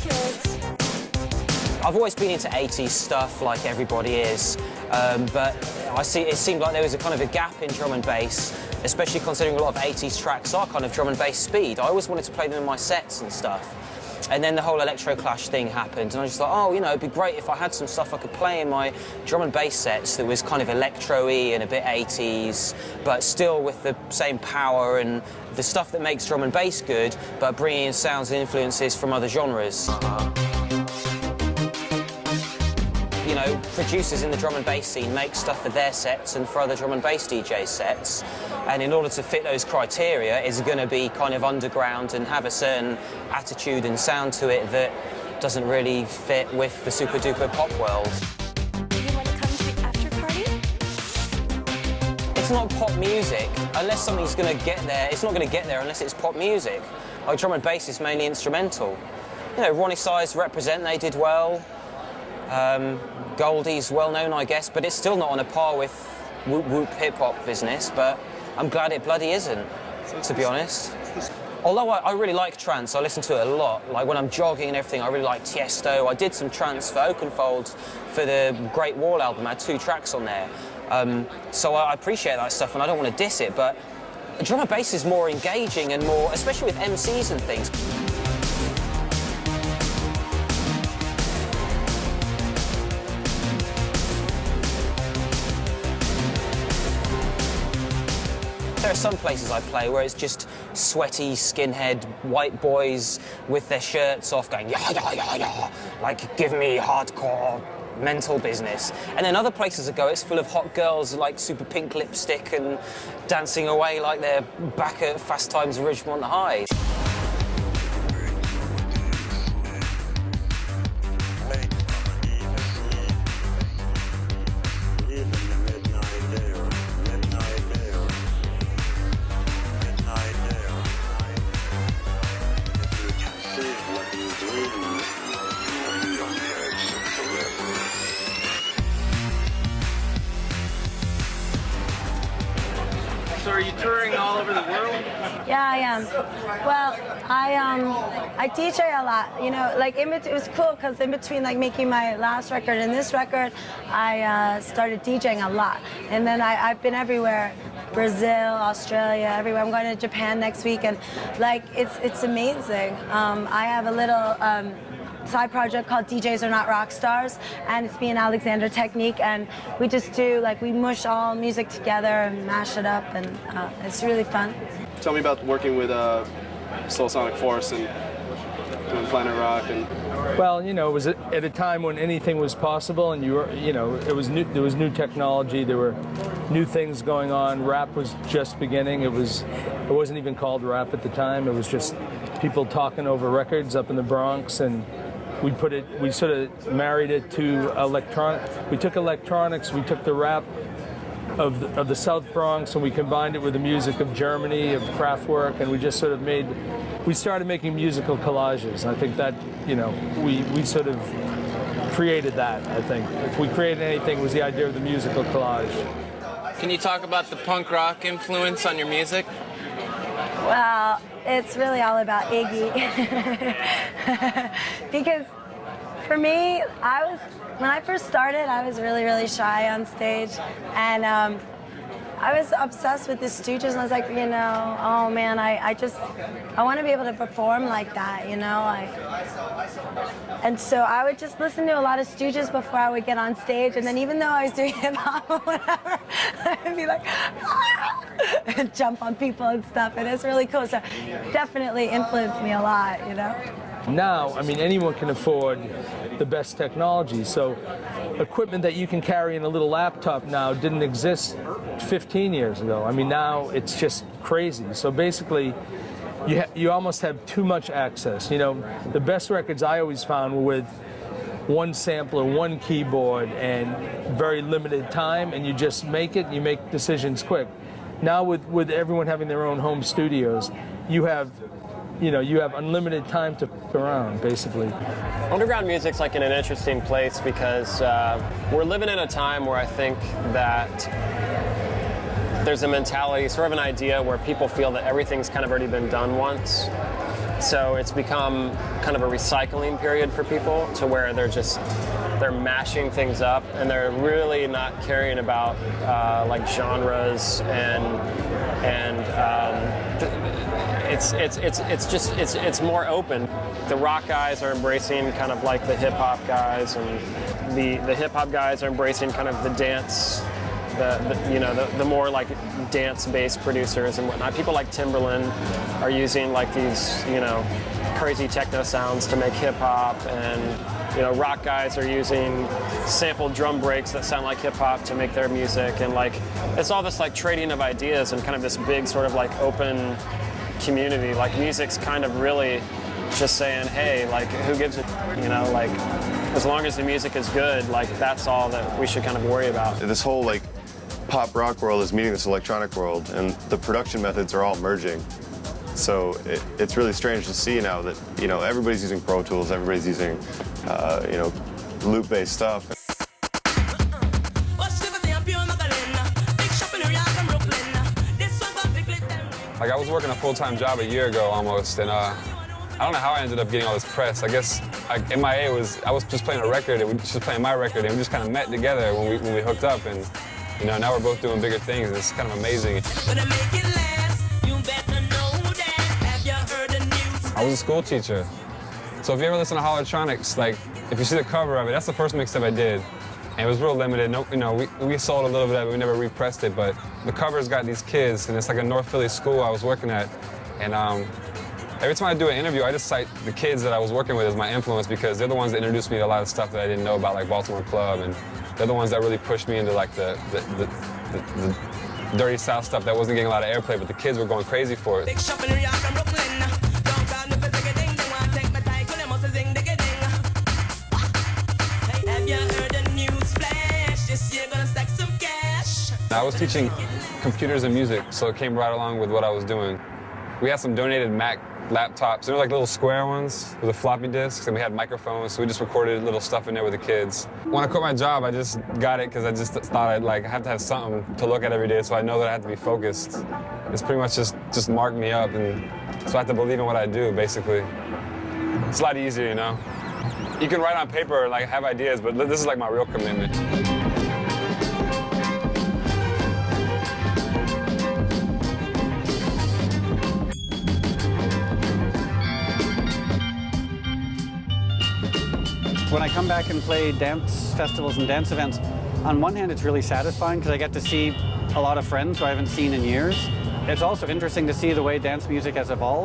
kids. I've always been into 80s stuff like everybody is, but it seemed like there was a kind of a gap in drum and bass, especially considering a lot of 80s tracks are kind of drum and bass speed. I always wanted to play them in my sets and stuff. And then the whole Electro Clash thing happened, and I just thought, oh, you know, it'd be great if I had some stuff I could play in my drum and bass sets that was kind of electro-y and a bit 80s, but still with the same power and the stuff that makes drum and bass good, but bringing in sounds and influences from other genres. You know, producers in the drum and bass scene make stuff for their sets and for other drum and bass DJ sets. And in order to fit those criteria, it's going to be kind of underground and have a certain attitude and sound to it that doesn't really fit with the super duper pop world. Do you want to come to the after party? It's not pop music unless something's going to get there. It's not going to get there unless it's pop music. Like drum and bass is mainly instrumental. You know, Ronnie Size Represent, they did well. Goldie's well known, I guess, but it's still not on a par with whoop whoop hip hop business, but I'm glad it bloody isn't, to be honest. Although I really like trance, I listen to it a lot. Like when I'm jogging and everything, I really like Tiesto. I did some trance for Oakenfold for the Great Wall album. I had 2 tracks on there. So I appreciate that stuff and I don't want to diss it, but drum and bass is more engaging and more, especially with MCs and things. There are some places I play where it's just sweaty, skinhead, white boys with their shirts off going, yeah, yeah, yeah, yeah, like, give me hardcore mental business. And then other places I go, it's full of hot girls, like super pink lipstick and dancing away like they're back at Fast Times at Ridgemont High. So are you touring all over the world? Yeah, I am. Well, I DJ a lot. You know, like it was cool because in between like making my last record and this record, I started DJing a lot. And then I've been everywhere, Brazil, Australia, everywhere. I'm going to Japan next week, and like it's amazing. I have a little side project called DJs Are Not Rock Stars, and it's me and Alexander Technique, and we just do, like, we mush all music together and mash it up, and it's really fun. Tell me about working with Soul Sonic Force and doing Planet Rock. And well, you know, it was at a time when anything was possible, and it was new. There was new technology. There were new things going on. Rap was just beginning. It wasn't even called rap at the time. It was just people talking over records up in the Bronx, and we sort of married it to electronic. We took electronics, we took the rap of the South Bronx, and we combined it with the music of Germany, of Kraftwerk, and we just sort of we started making musical collages. And I think that, you know, we sort of created that, I think. If we created anything, it was the idea of the musical collage. Can you talk about the punk rock influence on your music? Well, it's really all about Iggy. Because for me, when I first started, I was really, really shy on stage. And I was obsessed with the Stooges, and I was like, you know, oh man, I want to be able to perform like that, you know? And so I would just listen to a lot of Stooges before I would get on stage, and then even though I was doing hip hop or whatever, I'd be like, ah! and jump on people and stuff, and it's really cool. So definitely influenced me a lot, you know? Now, I mean, anyone can afford the best technology, so equipment that you can carry in a little laptop now didn't exist 15 years ago. I mean, now it's just crazy. So basically, you almost have too much access. You know, the best records I always found were with one sampler, one keyboard, and very limited time, and you just make it, you make decisions quick. Now with everyone having their own home studios, you have unlimited time to f around, basically. Underground music's like in an interesting place because we're living in a time where I think that there's a mentality, sort of an idea where people feel that everything's kind of already been done once. So it's become kind of a recycling period for people, to where they're mashing things up, and they're really not caring about like genres it's more open. The rock guys are embracing kind of like the hip hop guys, and the hip hop guys are embracing kind of the dance. The more like dance-based producers and whatnot. People like Timberland are using like these, crazy techno sounds to make hip hop, and rock guys are using sampled drum breaks that sound like hip hop to make their music, and like it's all this like trading of ideas and kind of this big sort of like open community. Like music's kind of really just saying, hey, like who gives a, like as long as the music is good, like that's all that we should kind of worry about. This whole like pop rock world is meeting this electronic world, and the production methods are all merging. So it's really strange to see now that everybody's using Pro Tools, everybody's using loop-based stuff. Like I was working a full-time job a year ago almost, and I don't know how I ended up getting all this press. I guess MIA I was just playing a record, and we just playing my record, and we just kind of met together when we hooked up, and now we're both doing bigger things, and it's kind of amazing. I was a school teacher, so if you ever listen to Holotronics, like if you see the cover of it, that's the first mixtape I did, and it was real limited. No, we sold a little bit of it, we never repressed it, but the cover's got these kids, and it's like a North Philly school I was working at, and every time I do an interview, I just cite the kids that I was working with as my influence, because they're the ones that introduced me to a lot of stuff that I didn't know about, like Baltimore Club, and they're the ones that really pushed me into like the dirty South stuff that wasn't getting a lot of airplay, but the kids were going crazy for it. I was teaching computers and music, so it came right along with what I was doing. We had some donated Mac laptops. They were like little square ones with the floppy disks, and we had microphones, so we just recorded little stuff in there with the kids. When I quit my job, I just got it because I just thought I'd have to have something to look at every day, so I know that I have to be focused. It's pretty much just marked me up, and so I have to believe in what I do, basically. It's a lot easier, You can write on paper, like have ideas, but this is like my real commitment. When I come back and play dance festivals and dance events, on one hand it's really satisfying because I get to see a lot of friends who I haven't seen in years. It's also interesting to see the way dance music has evolved.